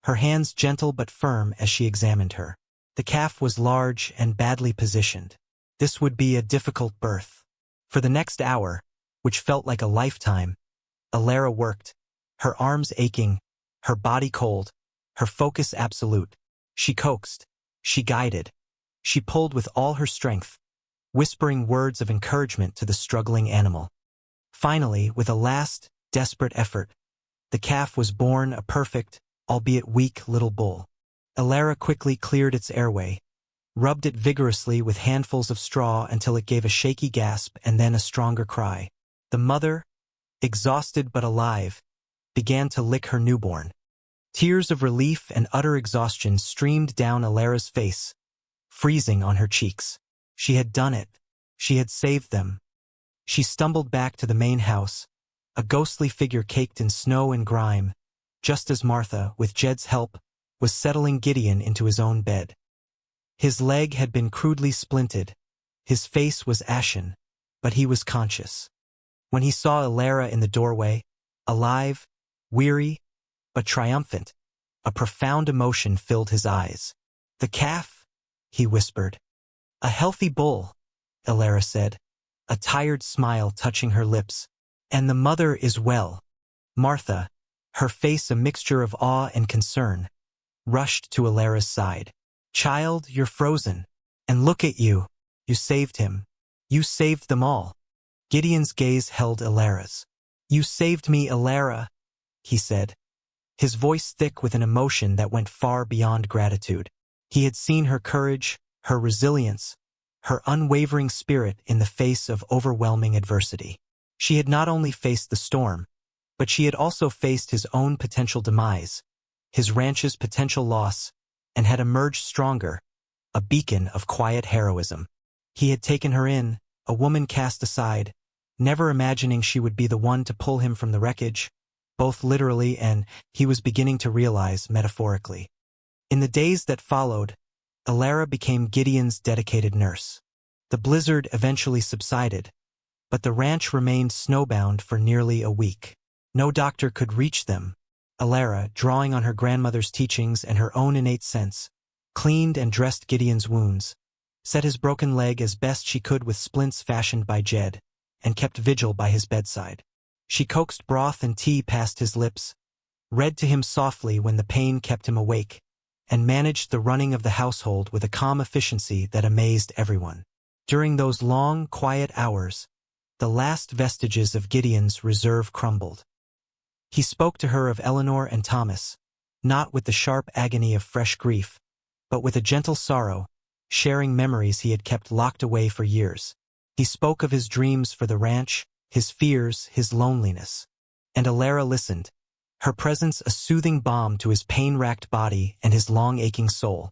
her hands gentle but firm as she examined her. The calf was large and badly positioned. This would be a difficult birth. For the next hour, which felt like a lifetime, Alara worked, her arms aching, her body cold, her focus absolute. She coaxed, she guided, She pulled with all her strength, whispering words of encouragement to the struggling animal. Finally, with a last, desperate effort, the calf was born a perfect, albeit weak, little bull. Elara quickly cleared its airway, rubbed it vigorously with handfuls of straw until it gave a shaky gasp and then a stronger cry. The mother, exhausted but alive, began to lick her newborn. Tears of relief and utter exhaustion streamed down Elara's face, freezing on her cheeks. She had done it. She had saved them. She stumbled back to the main house, a ghostly figure caked in snow and grime, just as Martha, with Jed's help, was settling Gideon into his own bed. His leg had been crudely splinted, his face was ashen, but he was conscious. When he saw Elara in the doorway, alive, weary, but triumphant, a profound emotion filled his eyes. "The calf?" he whispered. "A healthy bull," Elara said, a tired smile touching her lips. "And the mother is well." Martha, her face a mixture of awe and concern, rushed to Elara's side. "Child, you're frozen. And look at you. You saved him. You saved them all." Gideon's gaze held Elara's. "You saved me, Elara," he said, his voice thick with an emotion that went far beyond gratitude. He had seen her courage, her resilience, her unwavering spirit in the face of overwhelming adversity. She had not only faced the storm, but she had also faced his own potential demise, his ranch's potential loss, and had emerged stronger, a beacon of quiet heroism. He had taken her in, a woman cast aside, never imagining she would be the one to pull him from the wreckage, both literally and, he was beginning to realize, metaphorically. In the days that followed, Elara became Gideon's dedicated nurse. The blizzard eventually subsided, but the ranch remained snowbound for nearly a week. No doctor could reach them. Elara, drawing on her grandmother's teachings and her own innate sense, cleaned and dressed Gideon's wounds, set his broken leg as best she could with splints fashioned by Jed, and kept vigil by his bedside. She coaxed broth and tea past his lips, read to him softly when the pain kept him awake, and managed the running of the household with a calm efficiency that amazed everyone. During those long, quiet hours, the last vestiges of Gideon's reserve crumbled. He spoke to her of Eleanor and Thomas, not with the sharp agony of fresh grief, but with a gentle sorrow, sharing memories he had kept locked away for years. He spoke of his dreams for the ranch, his fears, his loneliness. And Elara listened, her presence a soothing balm to his pain-racked body and his long-aching soul.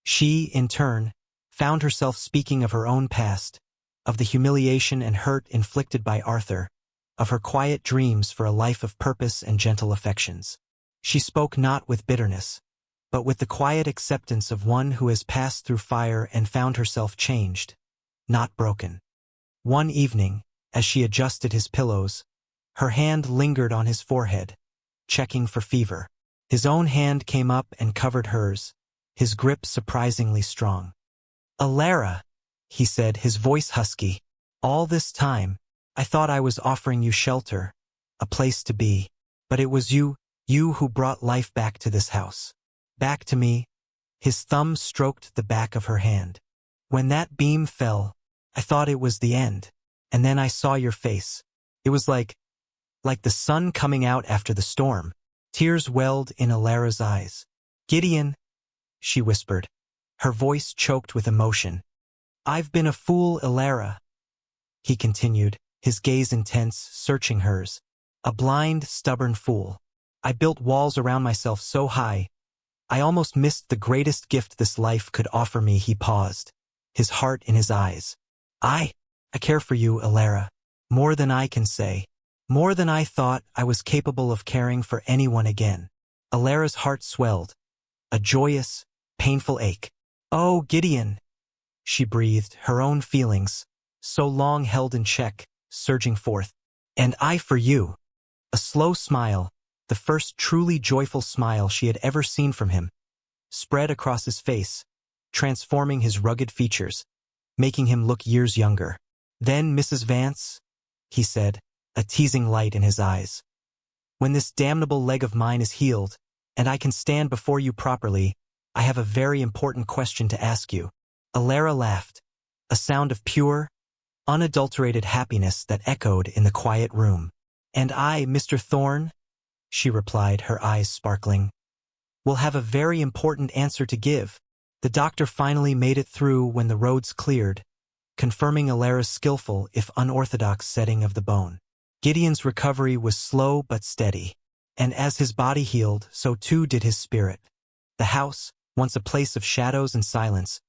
She, in turn, found herself speaking of her own past, of the humiliation and hurt inflicted by Arthur, of her quiet dreams for a life of purpose and gentle affections. She spoke not with bitterness, but with the quiet acceptance of one who has passed through fire and found herself changed, not broken. One evening, as she adjusted his pillows, her hand lingered on his forehead, checking for fever. His own hand came up and covered hers, his grip surprisingly strong. "Elara," he said, his voice husky, "all this time, I thought I was offering you shelter, a place to be. But it was you who brought life back to this house. Back to me." His thumb stroked the back of her hand. "When that beam fell, I thought it was the end. And then I saw your face. It was like the sun coming out after the storm." Tears welled in Elara's eyes. "Gideon," she whispered, her voice choked with emotion. "I've been a fool, Elara," he continued, his gaze intense, searching hers. "A blind, stubborn fool. I built walls around myself so high, I almost missed the greatest gift this life could offer me." He paused, his heart in his eyes. I care for you, Elara, more than I can say, more than I thought I was capable of caring for anyone again." Elara's heart swelled, a joyous, painful ache. "Oh, Gideon," she breathed, her own feelings, so long held in check, surging forth. "And I for you." A slow smile, the first truly joyful smile she had ever seen from him, spread across his face, transforming his rugged features, making him look years younger. "Then, Mrs. Vance," he said, a teasing light in his eyes, "when this damnable leg of mine is healed, and I can stand before you properly, I have a very important question to ask you." Alara laughed, a sound of pure, unadulterated happiness that echoed in the quiet room. "And I, Mr. Thorne," she replied, her eyes sparkling, "will have a very important answer to give." The doctor finally made it through when the roads cleared, confirming Alara's skillful, if unorthodox, setting of the bone. Gideon's recovery was slow but steady, and as his body healed, so too did his spirit. The house, once a place of shadows and silence,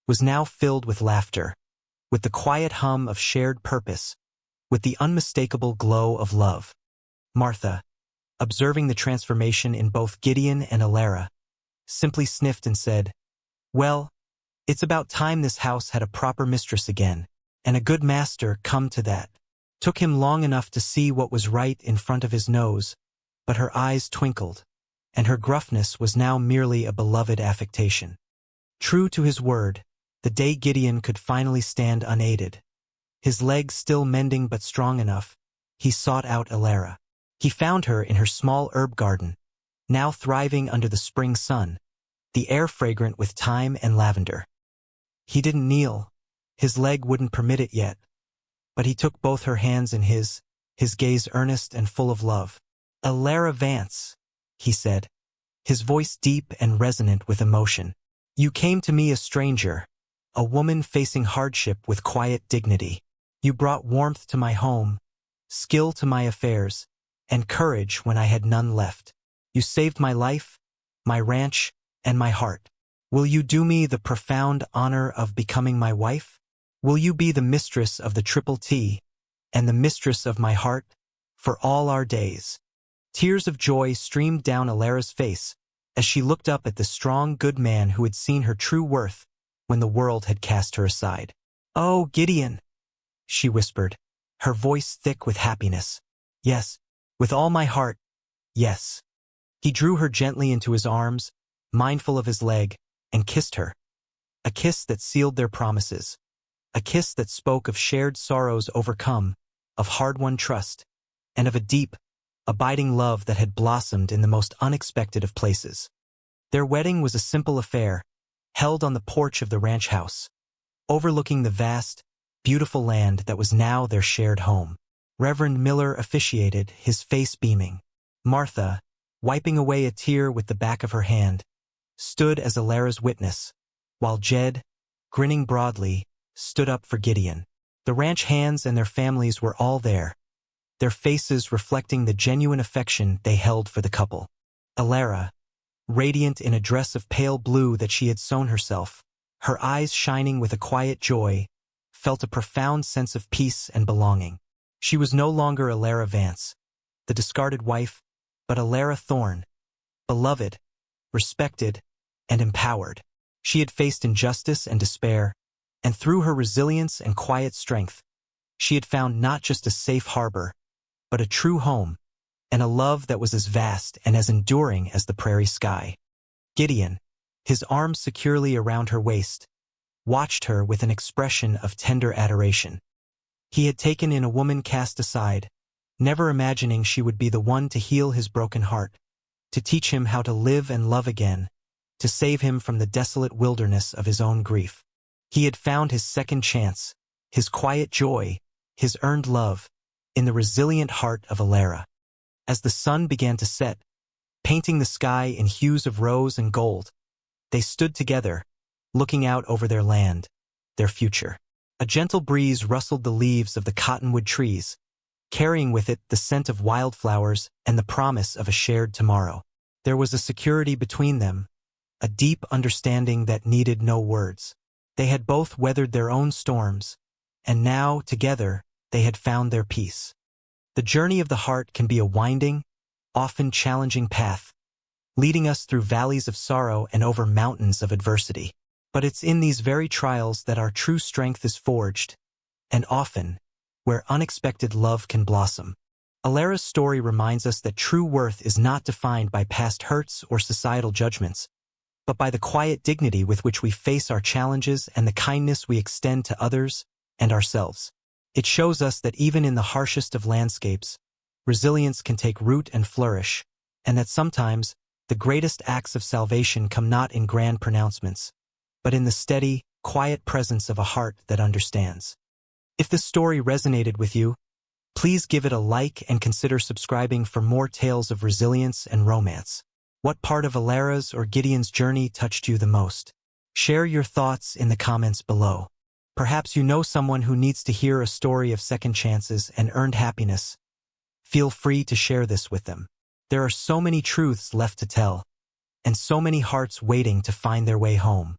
was now filled with laughter, with the quiet hum of shared purpose, with the unmistakable glow of love. Martha, observing the transformation in both Gideon and Alara, simply sniffed and said, "Well, it's about time this house had a proper mistress again, and a good master come to that." Took him long enough to see what was right in front of his nose, but her eyes twinkled, and her gruffness was now merely a beloved affectation. True to his word, the day Gideon could finally stand unaided, his legs still mending but strong enough, he sought out Alara. He found her in her small herb garden, now thriving under the spring sun, the air fragrant with thyme and lavender. He didn't kneel, his leg wouldn't permit it yet, but he took both her hands in his gaze earnest and full of love. "Alara Vance," he said, his voice deep and resonant with emotion. "You came to me a stranger, a woman facing hardship with quiet dignity. You brought warmth to my home, skill to my affairs, and courage when I had none left. You saved my life, my ranch, and my heart. Will you do me the profound honor of becoming my wife? Will you be the mistress of the Triple T, and the mistress of my heart, for all our days?" Tears of joy streamed down Alara's face as she looked up at the strong, good man who had seen her true worth when the world had cast her aside. "Oh, Gideon," she whispered, her voice thick with happiness. "Yes, with all my heart, yes." He drew her gently into his arms, mindful of his leg, and kissed her. A kiss that sealed their promises. A kiss that spoke of shared sorrows overcome, of hard-won trust, and of a deep, abiding love that had blossomed in the most unexpected of places. Their wedding was a simple affair, held on the porch of the ranch house, overlooking the vast, beautiful land that was now their shared home. Reverend Miller officiated, his face beaming. Martha, wiping away a tear with the back of her hand, stood as Alara's witness, while Jed, grinning broadly, stood up for Gideon. The ranch hands and their families were all there, their faces reflecting the genuine affection they held for the couple. Alara, radiant in a dress of pale blue that she had sewn herself, her eyes shining with a quiet joy, felt a profound sense of peace and belonging. She was no longer Alara Vance, the discarded wife, but Alara Thorne, beloved, respected, and empowered. She had faced injustice and despair, and through her resilience and quiet strength, she had found not just a safe harbor, but a true home, and a love that was as vast and as enduring as the prairie sky. Gideon, his arms securely around her waist, watched her with an expression of tender adoration. He had taken in a woman cast aside, never imagining she would be the one to heal his broken heart, to teach him how to live and love again, to save him from the desolate wilderness of his own grief. He had found his second chance, his quiet joy, his earned love, in the resilient heart of Alara. As the sun began to set, painting the sky in hues of rose and gold, they stood together, looking out over their land, their future. A gentle breeze rustled the leaves of the cottonwood trees, carrying with it the scent of wildflowers and the promise of a shared tomorrow. There was a security between them, a deep understanding that needed no words. They had both weathered their own storms, and now, together, they had found their peace. The journey of the heart can be a winding, often challenging path, leading us through valleys of sorrow and over mountains of adversity. But it's in these very trials that our true strength is forged, and often, where unexpected love can blossom. Alara's story reminds us that true worth is not defined by past hurts or societal judgments, but by the quiet dignity with which we face our challenges and the kindness we extend to others and ourselves. It shows us that even in the harshest of landscapes, resilience can take root and flourish, and that sometimes the greatest acts of salvation come not in grand pronouncements, but in the steady, quiet presence of a heart that understands. If this story resonated with you, please give it a like and consider subscribing for more tales of resilience and romance. What part of Valera's or Gideon's journey touched you the most? Share your thoughts in the comments below. Perhaps you know someone who needs to hear a story of second chances and earned happiness. Feel free to share this with them. There are so many truths left to tell, and so many hearts waiting to find their way home.